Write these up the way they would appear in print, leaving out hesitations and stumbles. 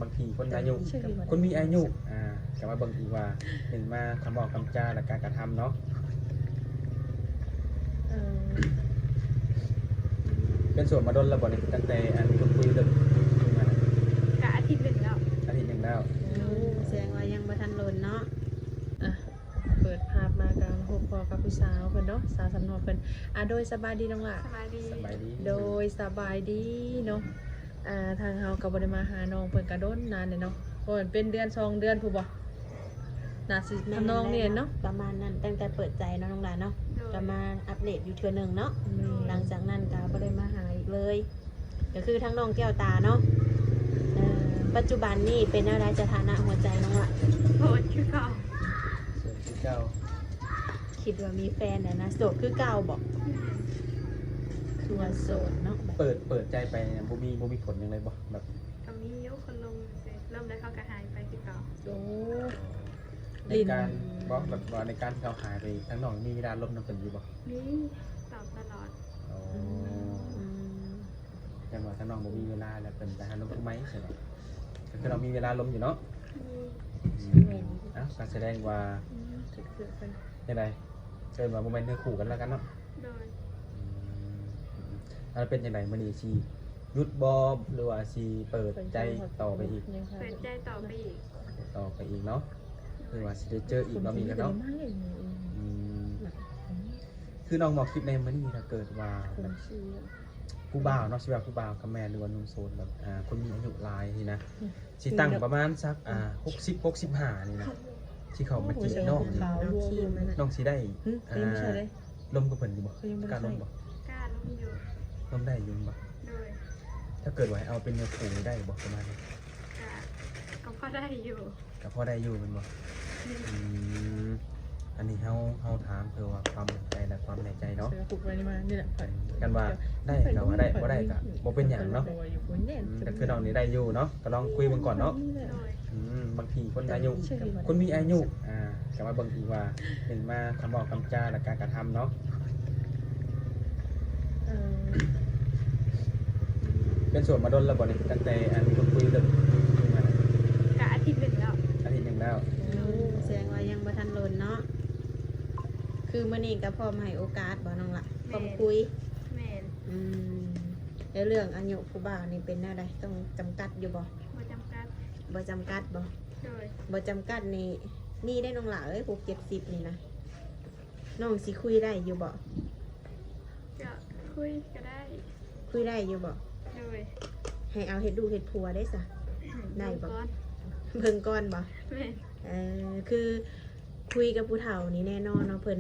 บางทีคนอายุคนมีอายุแต่ว่าบางทีว่าหนึ่งมาคำบอกคำจาและการกระทำเนาะเป็นส่วนมาดนระบบตั้งแต่อันคุยเรื่องมากะอาทิตย์หนึ่งแล้วแสดงว่ายังบ่ทันโลนเนาะเปิดภาพมากับพบพอกับผู้สาวเพิ่นเนาะสาวสำนวนเพิ่นโดยสบายดีน้องล่ะสบายดีโดยสบายดีเนาะทางเฮาก็บ่ได้มาหาน้องเพิ่นก็โดนนานเนาะเพราะมันเป็นเดือน2 เดือนผู้บ่น่าสิทำนองนี่เนาะประมาณนั้นตั้งแต่เปิดใจเนาะน้องหลานเนาะก็มาอัปเดตอยู่เทื่อนึงเนาะหลังจากนั้นก็บ่ได้มาหาอีกเลยก็คือทั้งน้องแก้วตาเนาะปัจจุบันนี่เป็นอะไรสถานะหัวใจน้องล่ะโสดคือเก่าคิดว่ามีแฟนนะโสดคือเก่าบอกคือว่าโสดเนาะเปิดใจไปบ่มีผลยังไงบ่แบบก็มียุคนลงเริ่มได้เข้ากระหายไปคือเก่าในการบอกแบบว่าในการที่เขาหายไปทั้งน้องมีเวลาลมน้ำฝนอยู่บ่มีตอบตลอดอย่างว่าทั้งน้องบ่มีเวลาแล้วเป็นไปหาลมทุกไหมใช่ไหมก็คือเรามีเวลาลมอยู่เนาะการแสดงว่าอย่างไรเชิญมาโมเมนต์เนื้อคู่กันแล้วกันเนาะโดยแล้วเป็นอย่างไรมันนี่ชียุดบอมหรือว่าชีเปิดใจต่อไปอีกเปิดใจต่อไปอีกเนาะหรือว่าชีได้เจออีกเรามีกันเนาะคือน้องบอกคลิปในมันนี่ถ้าเกิดว่าผู้บ่าวเนาะชีวิตผู้บ่าวกับแม่หรือว่านุ่มโซนแบบคนมีอายุหลายนี่นะชีตั้งประมาณสัก65นี่นะที่เขามาจีบน้องสีได้ลมก็เปิดอยู่บ่การลมบ่กล้าลมอยู่ลมได้อยู่บ่ถ้าเกิดไว้เอาเป็นเนื้อคู่ได้บ่ประมาณนี้ก็พอได้อยู่มันบ่อันนี้เขาถามเพื่อว่าความใจและความในใจเนาะกันว่าได้แต่ว่าได้ก็ได้ก็บ่เป็นอย่างเนาะก็คือน้องนี่ได้อยู่เนาะก็ลองคุยมันก่อนเนาะบางทีคนอายุคนมีอายุแต่ว่าบางทีว่าหนึ่งมาคำบอกคำจาและการกระทำเนาะเป็นส่วนมาดนระบบตั้งแต่อันคุยเรื่องมากะอาทิตย์หนึ่งแล้วแสดงว่ายังบ่ทันโลนเนาะคือมื้อนี้ก็พร้อมให้โอกาสบ่น้องล่ะพร้อมคุยแม่นในเรื่องอายุผู้บ่าวนี่เป็นอะไรต้องจำกัดอยู่บ่บ่จำกัดบ่จำกัดบ่บ่จำกัดนี่มีได้น้องหล่า60-70นี่นะน้องสิคุยได้อยู่บ่ก็คุยก็ได้อยู่บ่ให้เอาเฮ็ดดูเฮ็ดผัวได้ซะได้บ่เบิ่งก่อนบ่คือคุยกับผู้เฒ่านี่แน่นอนเนาะเพิ่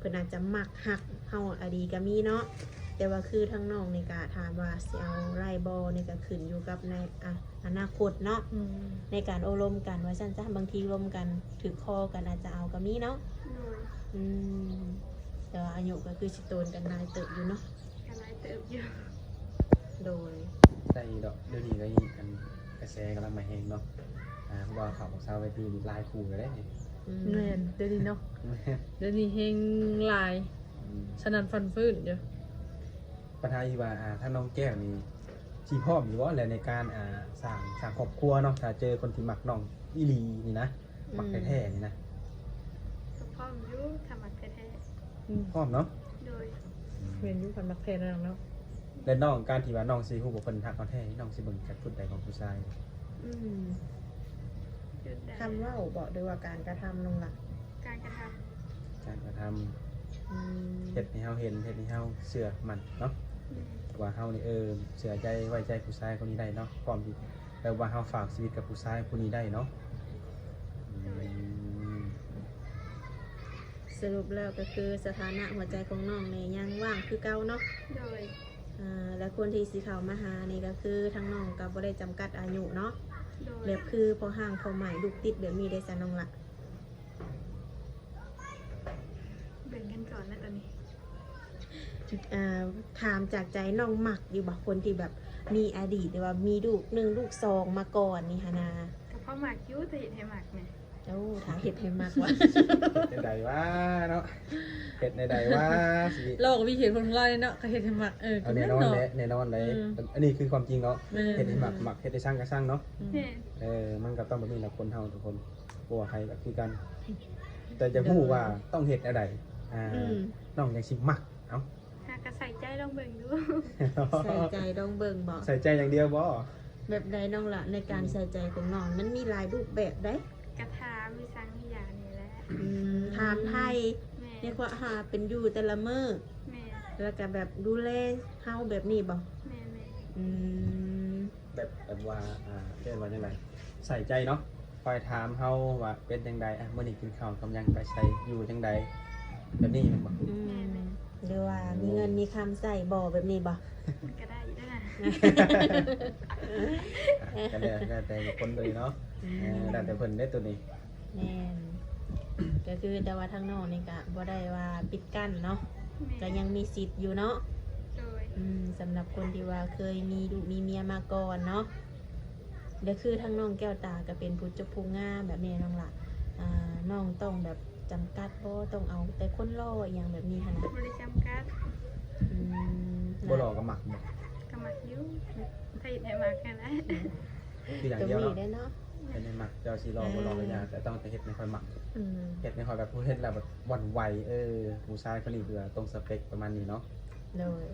นอาจจะมักฮักเฮาอดีก็มีเนาะแต่ว่าคือทั้งน้องนี่ก็ถามว่าสิเอาไล่บ่นี่ก็ขึ้นอยู่กับในอนาคตเนาะในการอบรมกันว่าซั่นซะบางทีรวมกันถือคอกันอาจจะเอาก็มีเนาะแต่อายุก็คือสิโตนกันนายเติบอยู่เนาะกันนายเติบอยู่โดยได้ดอกเดี๋ยวนี้ก็มีกันกระแสกำลังมาแฮงเนาะเพราะว่าข่าวของชาวเวทีลายคู่กันได้แม่นเดี๋ยวนี้เนาะเดี๋ยวนี้เฮงลายฉะนั้นฟันฟื้นเดี๋ยวปัญหาที่ว่าถ้าน้องแก้วนี่ที่พ่อมีว่าอะไรในการสร้างครอบครัวเนาะถ้าเจอคนที่มักน้องอีลีนี่นะมักแท้ๆนี่นะพร้อมอยู่ทำมักแท้พร้อมเนาะโดยเวียนอยู่คนมักแท้แล้วเนาะและน้องการที่ว่าน้องซีฮู้บ่เพิ่นทักเอาแท้น้องสิเบิ่งจากจุดใดของผู้ชายคำว่าบอกด้วยว่าการกระทำน้องล่ะการกระทำเฮ็ดให้เฮาเห็นเฮ็ดให้เฮาเชื่อมันเนาะว่าเฮานี่เชื่อใจไว้ใจผู้ชายคนนี้ได้เนาะพร้อมที่แปลว่าเฮาฝากชีวิตกับผู้ชายคนนี้ได้เนาะสรุปแล้วก็คือสถานะหัวใจของน้องเนี่ยยังว่างคือเก่าเนาะโดยและคนที่สิเข้ามาหานี่ก็คือทั้งน้องก็บ่ได้จำกัดอายุเนาะแบบคือพอห่างพอใหม่ลูกติดแบบมีได้ซะน้องล่ะแบ่งกันก่อนนะตอนนี้ถามจากใจน้องหมักอยู่บ่คนที่แบบมีอดีตหรือว่ามีลูก1 ลูก 2มาก่อนนี่ฮะนะก็เพราะหมักอยู่แต่เห็นให้หมักไง โอ้ถ้าเฮ็ดให้มากกว่า เฮ็ดใดๆว่าเนาะเฮ็ดใดๆว่าสิ เราก็มีเหตุผลของเราเนาะก็เฮ็ดให้มักก็ เอาแน่นอน เนาะ แหละแน่นอนเลย อืม อันนี้คือความจริงเนาะ แม่น เฮ็ดให้หมักเฮ็ดให้สร้างก็สร้างเนาะ แม่น มันก็ต้องแบบนี้แหละคนเฮาทุกคนบ่ว่าใครก็คือกัน แต่จะฮู้ว่าต้องเฮ็ดอะไรอืม น้องจังสิมักเอ้า หากก็ใส่ใจลองเบิ่งดู ใส่ใจต้องเบิ่งบ่ ใส่ใจอย่างเดียวบ่ แบบใดน้องละในการใส่ใจของน้องมันมีหลายรูปแบบได้ กระทามีสังมียานี่แหละ ถามไทย แม่ เรียกว่าหาเป็นอยู่แต่ละมื้อ แม่ แล้วก็แบบดูแลเฮาแบบนี้บ่ แม่แม่ อืม แบบว่าเรียกว่าจังไดใส่ใจเนาะคอยถามเฮาว่าเป็นจังใดมื้อนี้กินข้าวกำลังไปใส่อยู่จังใดแบบนี้แม่นบ่ อืมหรือว่ามีเงินมีคำใส่บ่แบบนี้บ่ ก็ได้อยู่ด้วยนะ ก็แล้วแต่คนเลยเนาะแล้วแต่เพิ่นได้ตัวนี้ แน่นก็คือแต่ว่าทางน้องนี่ก็บ่ได้ว่าปิดกั้นเนาะก็ แม่ ยังมีสิทธิ์อยู่เนาะ โดย สำหรับคนที่ว่าเคยมีลูกมีเมียมาก่อนเนาะเดี๋ยวคือทั้งน้องแก้วตาก็เป็นผู้เจบผู้งามแบบนี้น้องละน้องต้องแบบจำกัดบ่ต้องเอาแต่คนรออหย่างแบบนี้ค่ะนะ บริจำกัด อืม บ่หลอกก็มักบ่ กำมักอยู่ถ้าเห็นให้มากแค่นั้น คืออย่าง ก็ เดียว มี เนาะ ได้เนาะ เฮ็ดให้มักเจ้าสิรอบ่รอก็ยากแต่ต้องแต่เฮ็ดไม่ค่อยมัก อืม เฮ็ดไม่ค่อยแบบผู้เฮ็ดแล้วแบบหวั่นไหวผู้ชายคนนี้เบื่อตรงสเปคประมาณนี้เนาะ เลย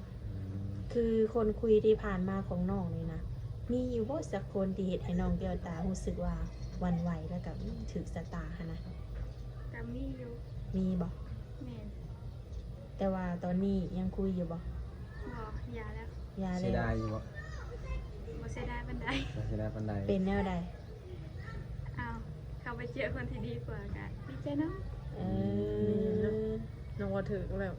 คือคนคุยที่ผ่านมาของน้องนี่นะมีอยู่บ่สักคนที่เฮ็ดให้น้องแก้วตารู้สึกว่าหวันไหวแล้วกับถึกสตาค่ะนะ ก็มีอยู่ มีบ่ แม่น แต่ว่าตอนนี้ยังคุยอยู่บ่ บ่ยาแล้ว ยา เสีย แล้ ดายว อยู่บ่ บ่เสียดายปานใด เสียดายปานใด เป็นแนวใด เอาเข้าไปเจอคนที่ดีกว่ากันดีใจเนาะ เออ น้องว่าถึกแล้ว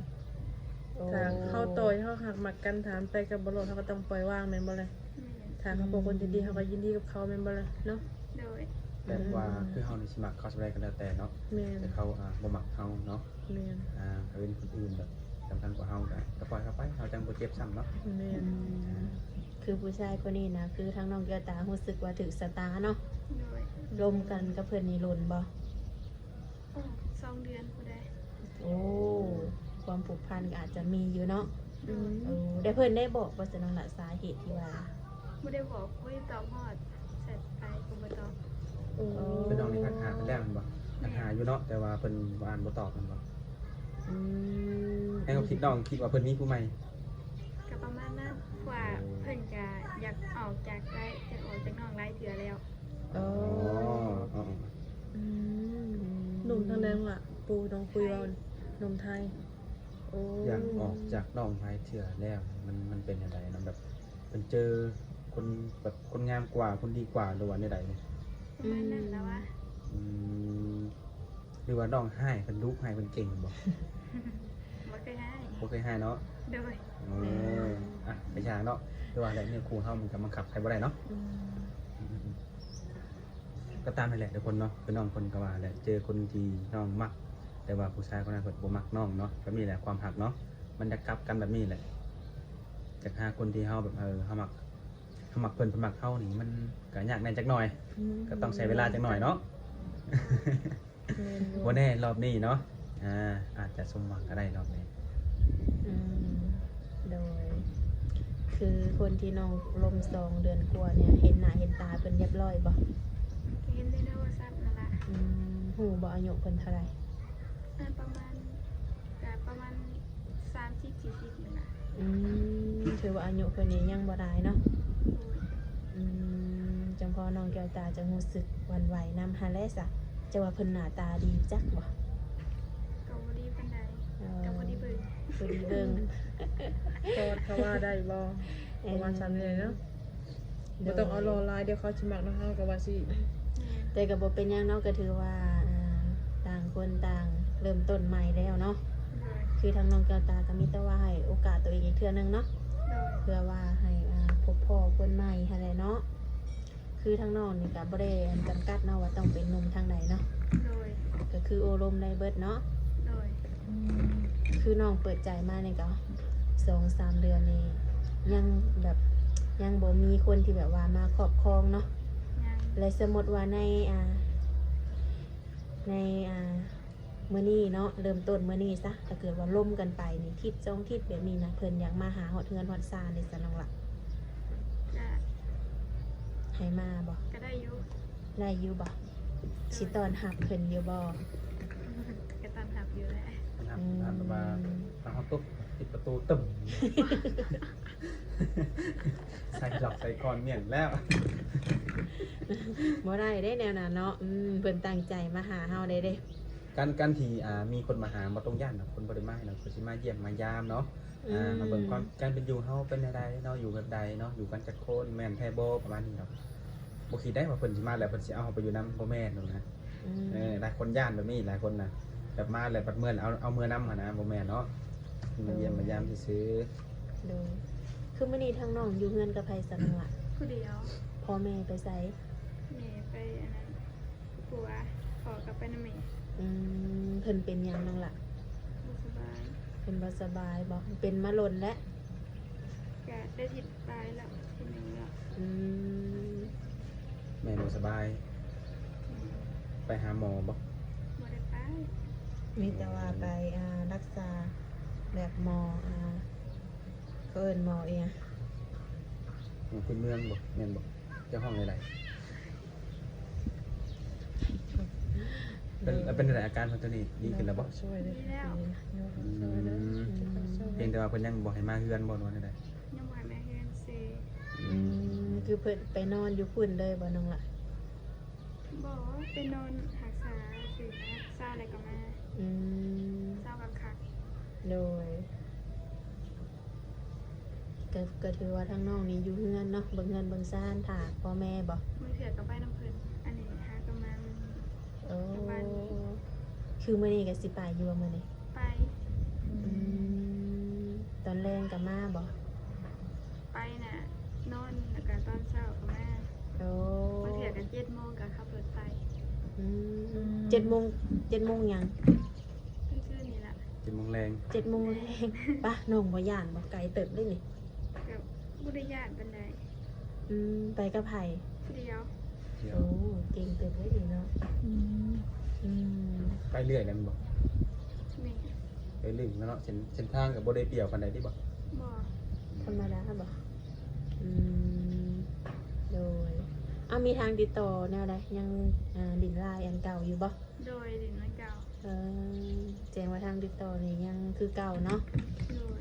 โอ้ ถ้าเข้าต่อยเข้าหักมักกันถามไปกับบรเขาก็ต้องปล่อยวางแม่นบ่เลย แม่น ถ้าเขาเป็นคนดีๆเขาก็ยินดีกับเขาแม่นบ่เลยเนาะ โดย แบบว่าคือเฮานี่สิมักเขาสบายกันแล้วแต่เนาะ แม่น แต่เขาบ่มักเฮาเนาะ แม่น เขาเป็นคนอื่นแบบสำคัญกว่าเฮาก็ปล่อยเขาไปเฮาจังบ่เจ็บซ้ำเนาะ แม่น คือผู้ชายคนนี้นะคือทั้งน้องแก้วตารู้สึกว่าถึกสตาเนาะ โดย รมกันกับเพื่อนนี่ลนบ่ โอ้2 เดือนผู้ใด โอ้ความผูกพันก็อาจจะมีอยู่เนาะ โดย เดี๋ยวเพื่อนได้บอกว่าจะน้องละสาเหตุที่ว่า บ่ได้บอกบ่ได้ตอบฮอดเสร็จไปก็บ่ตอบ โอ้ คือน้องนี่ทักหาเพิ่นแล้วแม่นบ่ทักหาอยู่เนาะแต่ว่าเพิ่นบ่อ่านบ่ตอบแม่นบ่ อืม ให้เขาคิดน้องคิดว่าเพิ่นมีผู้ใหม่ ก็ประมาณนั้นว่าเพิ่นก็อยากออกจากได้อยากออกจากน้องหลายเทื่อแล้ว โอ้ อ๋อ อืม หนุ่มทางนั้นล่ะปูน้องคุยว่าหนุ่มไทยโอ้ อยากออกจากน้องภายเถื่อแล้วมันเป็นจังไดเนาะแบบเพิ่นเจอคนแบบคนงามกว่าคนดีกว่าหรือว่าใดๆเนี่ย ประมาณนั้นแล้วว่า อืมหรือว่าน้องให้เพิ่นดุให้เพิ่นเก่งบ่ บ่เคยให้ บ่เคยให้เนาะ โดย ไปชาเนาะหรือว่าอะไรเนี่ยครูเฮามันก็บังคับใครบ่ได้เนาะ อืม ก็ตามนั่นแหละทุกคนเนาะเป็นน้องคนก็ว่าแหละเจอคนที่น้องมัก แต่ว่าผู้ชายคนนั้นเพิ่นบ่มักน้องเนาะก็มีแหละความหักเนาะมันจะกลับกันแบบนี้แหละจากหาคนที่เฮาแบบเฮามักเพิ่นมักเฮานี่มันก็ยากแน่จักหน่อย ก็ต้องใช้เวลาจักหน่อยเนาะ แม่นอยู่ บ่แน่รอบนี้เนาะอาจจะสมหวังก็ได้รอบนี้ อืมโดย คือคนที่น้องลม2 เดือนกว่าเนี่ยเห็นหน้าเห็นตาเพิ่นเรียบร้อยบ่ เห็นได้ในโทรศัพท์นั่นล่ะ หูบ่อายุเพิ่นเท่าไหร่ ประมาณ30-40นี่ล่ะ ถือว่าอายุเพิ่นนี่ยังบ่ได้เนาะ โอ้ย จังพอน้องแก้วตาจะรู้สึกหวั่นไหวนำหาแลซะจะว่าเพิ่นหน้าตาดีจักบ่ ก็บ่ดีปานใดก็บ่ดีเบิ่ง บ่ดีเบิ่ง โสดเขาว่าได้บ่ประมาณ3เดือนเนาะบ่ต้องเอารอลายเดี๋ยวเขาสิมักเนาะเฮาก็ว่าสิ แม่น แต่ก็บ่เป็นหยังเนาะก็ถือว่าต่างคนต่างเริ่มต้นใหม่แล้วเนาะ โดย คือทางน้องแก้วตาก็มีแต่ว่าให้โอกาสตัวเองอีกเทื่อนึงเนาะ โดย เพื่อว่าให้พบพ่อคนใหม่หั่นแหละเนาะคือทางน้องนี่ก็บ่ได้จำกัดเนาะว่าต้องเป็นหนุ่มทางใดเนาะ โดย ก็คือโอลมได้เบิดเนาะ โดย คือน้องเปิดใจมาเนี่ยก็2-3 เดือนนี่ยังแบบยังบ่มีคนที่แบบว่ามาครอบครองเนาะ ยัง และสมมติว่าใน ในมื้อนี้เนาะเริ่มต้นมื้อนี้ซะถ้าเกิดว่าล่มกันไปนี่ทิศจ้องทิศแบบนี้นะเพิ่นอยากมาหาฮอดเฮือนฮอดซ่านได้ซะน้องล่ะ ก็ ให้มาบ่ ก็ได้อยู่ ได้อยู่บ่สิต้อนรับเพิ่นอยู่บ่ ก็ตามหับอยู่แหละ นะครับแบบว่าทางเขาตุ๊บปิดประตูตึ้มใส่หลอกใส่กรอนเมียนแล้ว บ่ได้ได้แนวนั้นเนาะเพิ่นตั้งใจมาหาเฮาได้เด้ การที่มีคนมาหาบ่ต้องย่านนะคนบ่ได้มาให้เราคนสิมาเยี่ยมมายามเนาะมาเบิ่งความการเป็นอยู่เฮาเป็นจังไดเนาะอยู่แบบใดเนาะอยู่กันจักคนแม่นแท้บ่ประมาณนี้ครับบ่คิดได้ว่าเพิ่นสิมาแล้วเพิ่นสิเอาเฮาไปอยู่นำบ่แม่นหรอกนะหลายคนย่านแบบนี้หลายคนน่ะแบบมาแล้วบัดเมื่อเอาเมื่อนำหั่นนะบ่แม่นเนาะมาเยี่ยมมายามซื่อ ดูคือมื้อนี้ทางน้องอยู่เฮือนกับไผซะน้องล่ะ ผู้เดียว พ่อแม่ไปไส แม่ไปอันนั้นปัวขอกลับไปนำแม่ เพิ่นเป็นหยังน้องล่ะ บ่สบาย เพิ่นบ่สบายบ่เป็นมาลนแล้ว ก็ได้ทิศตายแล้วทีนึงแล้ว อืม ๆแม่บ่สบายไปหาหมอบ่ บ่ได้ไป มีแต่ว่าไปรักษาแบบหมอเอิ้นหมอเอง หมอพื้นเมืองบ่แม่นบ่เจ้าห้องใดๆเป็นอะไรอาการของตัวนี้ดีขึ้นแล้วบ่ ช่วยเลย ดีแล้ว เพียงแต่ว่าเพิ่นยังบ่ให้มาเฮือนบ่นอนได้ ยังบ่ให้แม่เฮือนเซ คือเพิ่นไปนอนอยู่พุ่นเลยบ่น้องล่ะ บ่ไปนอนรักษาสิรักษาอะไรก็มา อืม เศร้ากับคัก โดยก็ถือว่าทางน้องนี่อยู่เฮือนเนาะเบิ่งเฮือนเบิ่งซ่านถากพ่อแม่บ่ มือเถื่อก็ไปน้ำเพิ่นอันนี้หาก็มา โอ้คือมื้อนี้ก็สิไปอยู่ว่ามื้อนี้ ไป ตอนแรงก็มาบ่ ไปน่ะนอนแล้วก็ตอนเช้าก็มา โอ้ มือเถื่อกัน7 โมงก็ขับรถไป 7:00 7:00หยัง ชื่อนี่ล่ะ 7 โมงแรง 7:00แรงปะน้องบ่ย่านบ่ไกลเติบเลยนี่ กับบุริยานบันได ไปกับไผ ผู้เดียว เดี๋ยว โอ้เก่งเติบเลยนี่เนาะไปเรื่อยแล้วมันบ่ แม่ ไปเรื่อยแล้วเนาะเส้นทางก็บ่ได้เปรียวปานใดติบ่ บ่ ธรรมดาบ่โดยมีทางติดต่อแนวใดยังดินลายอันเก่าอยู่บ่ โดยดินมันเก่า แจ้งว่าทางติดต่อนี่ยังคือเก่าเนาะ โดย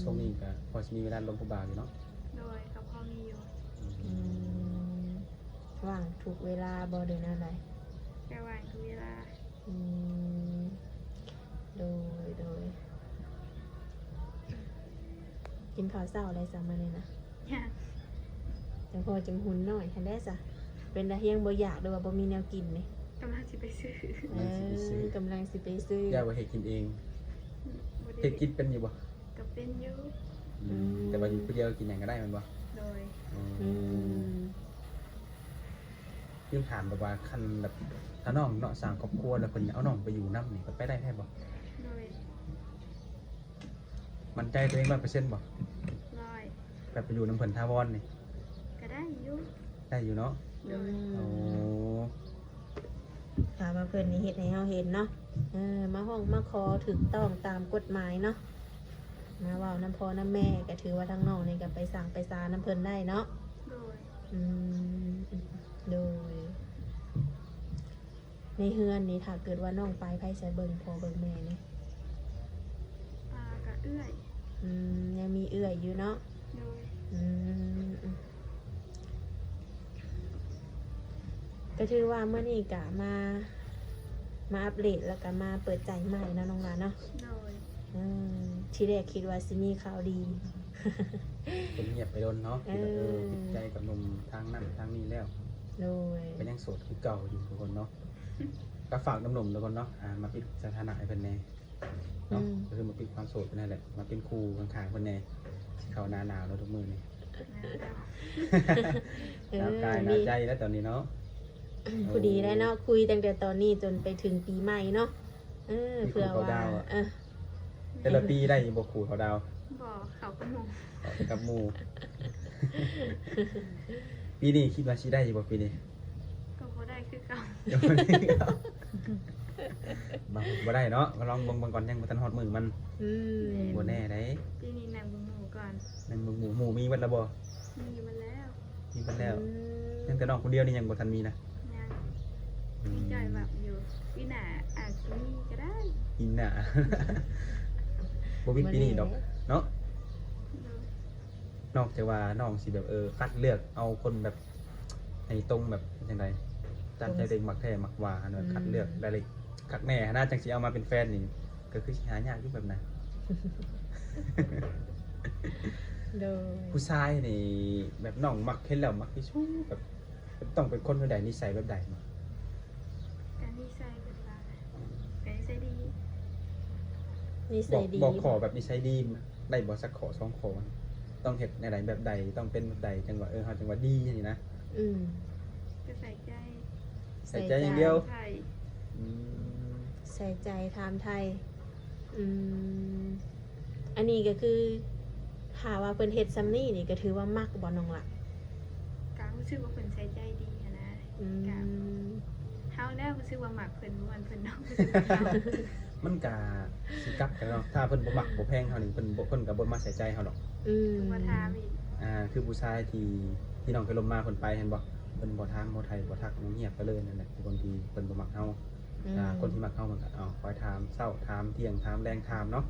ช่วงนี้ก็พอสิมีเวลาลงผู้บ่าวอยู่เนาะ โดยกับพ่อมีอยู่ ว่างถูกเวลาบ่เดินอะไร แกว่างทุกเวลา โดยกินข้าวเช้าอะไรซะมื้อนี้นะ อยาก จังพอจังหุ่นหน่อยคันได้ซะเป็นได้ยังบ่อยากหรือว่าบ่มีแนวกินนี่ กำลังสิไปซื้อก ำลังสิไปซื้อ อย่าว่าเฮ็ดกินเอง บ่ได้ เฮ็ดกินเป็นอยู่บ่ กับเป็นอยู่ แต่ว่าอยู่ผู้เดียวกินหยังก็ได้แมันบ่ โดย ยื่นถามแบบว่าคันแบบถ้าน้องเนาะสร้างครอบครัวแล้วเพิ่นเอาน้องไปอยู่นำนี่ก็ไปได้แท้บ่ โดย มั่นใจตัวเอง100%บ่ ร้อย แบบไปอยู่นำเพิ่นถาวรนี่ ก็ได้อยู่ ได้อยู่เนาะ โดย โอ้ ถามว่าเพิ่นนี่เฮ็ดให้เฮาเห็นเนาะมาห้องมาขอถูกต้องตามกฎหมายเนาะมาเว้าน้ำพ่อน้ำแม่ก็ถือว่าทางน้องนี่ก็ไปสั่งไปซาน้ำเพิ่นได้เนาะ โดย โดยในเฮือนนี่ถ้าเกิดว่าน้องไปไผใส่เบิ่งพ่อเบิ่งแม่นี่ ก็เอื้อย ยังมีเอื้อยอยู่เนาะ โดย ก็ถือว่าเมื่อนี้กะมาอัปเดตแล้วก็มาเปิดใจใหม่นะน้องหลานเนาะ โดย ทีแรกคิดว่าสิมีข่าวดี เป็นเงียบไปโดนเนาะคิดว่าติดใจกับหนุ่มทางนั้นทางนี้แล้ว โดย ก็ยังโสดคือเก่าอยู่ทุกคนเนาะก็ฝากหนุ่มๆทุกคนเนาะมาปิดสถานะให้เพิ่นแน่เนาะก็คือมาปิดความโสดเพิ่นนั่นแหละมาเป็นครูข้างๆเพิ่นแน่สิเข้าหน้าหนาวแล้วทุกมื้อนี่หนาวกายหนาวใจแล้วตอนนี้เนาะ ผู้ดีได้เนาะคุยตั้งแต่ตอนนี้จนไปถึงปีใหม่เนาะเผื่อว่า แต่ละปีได้บ่ครูเขาดาว บ่เขาก็มอง กับหมู่ปีนี้คิดว่าสิได้บ่ปีนี้ ก็บ่ได้คือเก่า เดี๋ยววันนี้ บ่ได้เนาะก็ลองเบิ่งก่อนยังบ่ทันฮอดมื้อมัน อืม บ่แน่ได้ ปีนี้นางบุญหมู่ก่อน นั่นหมู่มีเบิดแล้วบ่ มีมาแล้ว มีเบิดแล้วยังแต่น้องคนเดียวนี่ยังบ่ทันมีนะ ยังมีจอยแบบอยู่ปีหน้าอาจจะมีก็ได้ อินน่ะ บ่วินปีนี้ดอกเนาะ โดย นอกจากว่าน้องสิแบบคัดเลือกเอาคนแบบให้ตรงแบบจังไดตามใจเด็กมักแท้มักหวานแบบคัดเลือกได้เลยคักแน่น่าจังสิเอามาเป็นแฟนนี่ก็คือสิหายากอยู่แบบนั้น โดย ผู้ชายนี่แบบน้องมักเห็นแล้วมักที่สุดแบบต้องเป็นคนแบบใดนิสัยแบบใดมา การนิสัยเป็นว่าการนิสัยดี นิสัยดี บอกขอแบบนิสัยดีได้บ่สักขอ2ขอต้องเฮ็ดในใดแบบใดต้องเป็นแบบใดจังว่าเฮาจังว่าดีนี่นะ อืม ก็ใส่ใจ ใส่ใจอย่างเดียว ใส่ อืม ใส่ใจถามไทยอืมอันนี้ก็คือหาว่าเพิ่นเฮ็ดซัมนี่นี่ก็ถือว่ามักบ่น้องล่ะ การรู้สึกว่าเพิ่นใส่ใจดีหั้นนะ อืม เฮาแล้วรู้สึกว่ามักเพิ่นม่วนเพิ่นน้องรู้สึกว่าเฮา มันก็สิกลับกันเนาะถ้าเพิ่นบ่มักบ่แพงเฮานี่เพิ่นก็บ่มาใส่ใจเฮาดอก อืม มาถามอีก คือผู้ชายที่น้องเคยลมมาเพิ่นไปเห็นบ่เพิ่นบ่ถามบ่ไทยบ่ทักเงียบไปเลยนั่นแหละบางทีเพิ่นบ่มักเฮา คนที่มักเฮามันก็คอยถามเช้าถามเที่ยงถามแรงถามเนาะ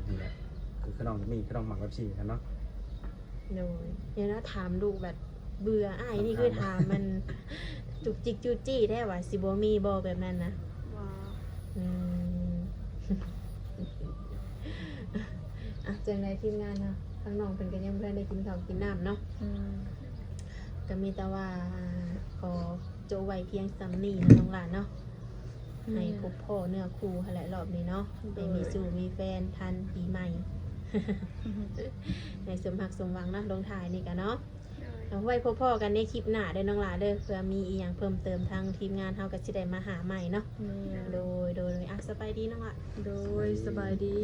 นี่แหละคือน้องมีน้องมักแบบซี่กันเนาะ โดยเดี๋ยวนะถามลูกแบบเบื่ออ้ายนี่คือถามมัน จุกจิกจูจี้ได้ว่าสิบ่มีบ่แบบนั้นนะ บ่ อืม อ่ะจังไดทีมงานเนาะทั้งน้องเพิ่นก็ยังบ่ทันได้กินข้าวกินน้ำเนาะ อืม ก็มีแต่ว่าขอโจไว้เพียงซ้ำนี่นะน้องหลานเนาะให้พบพ่อเนื้อคู่หั่นแหละรอบนี้เนาะได้มีสู่มีแฟนทันปีใหม่ ในสมหักสมหวังนะลงท้ายนี่กันเนาะ โดย เอาไว้พบพ่อกันในคลิปหน้าเด้อน้องหลานเด้อเพื่อมีอีหยังเพิ่มเติมทางทีมงานเฮาก็สิได้มาหาใหม่เนาะ แม่ โดยอ่ะสบายดีน้องหละ โดยสบายดี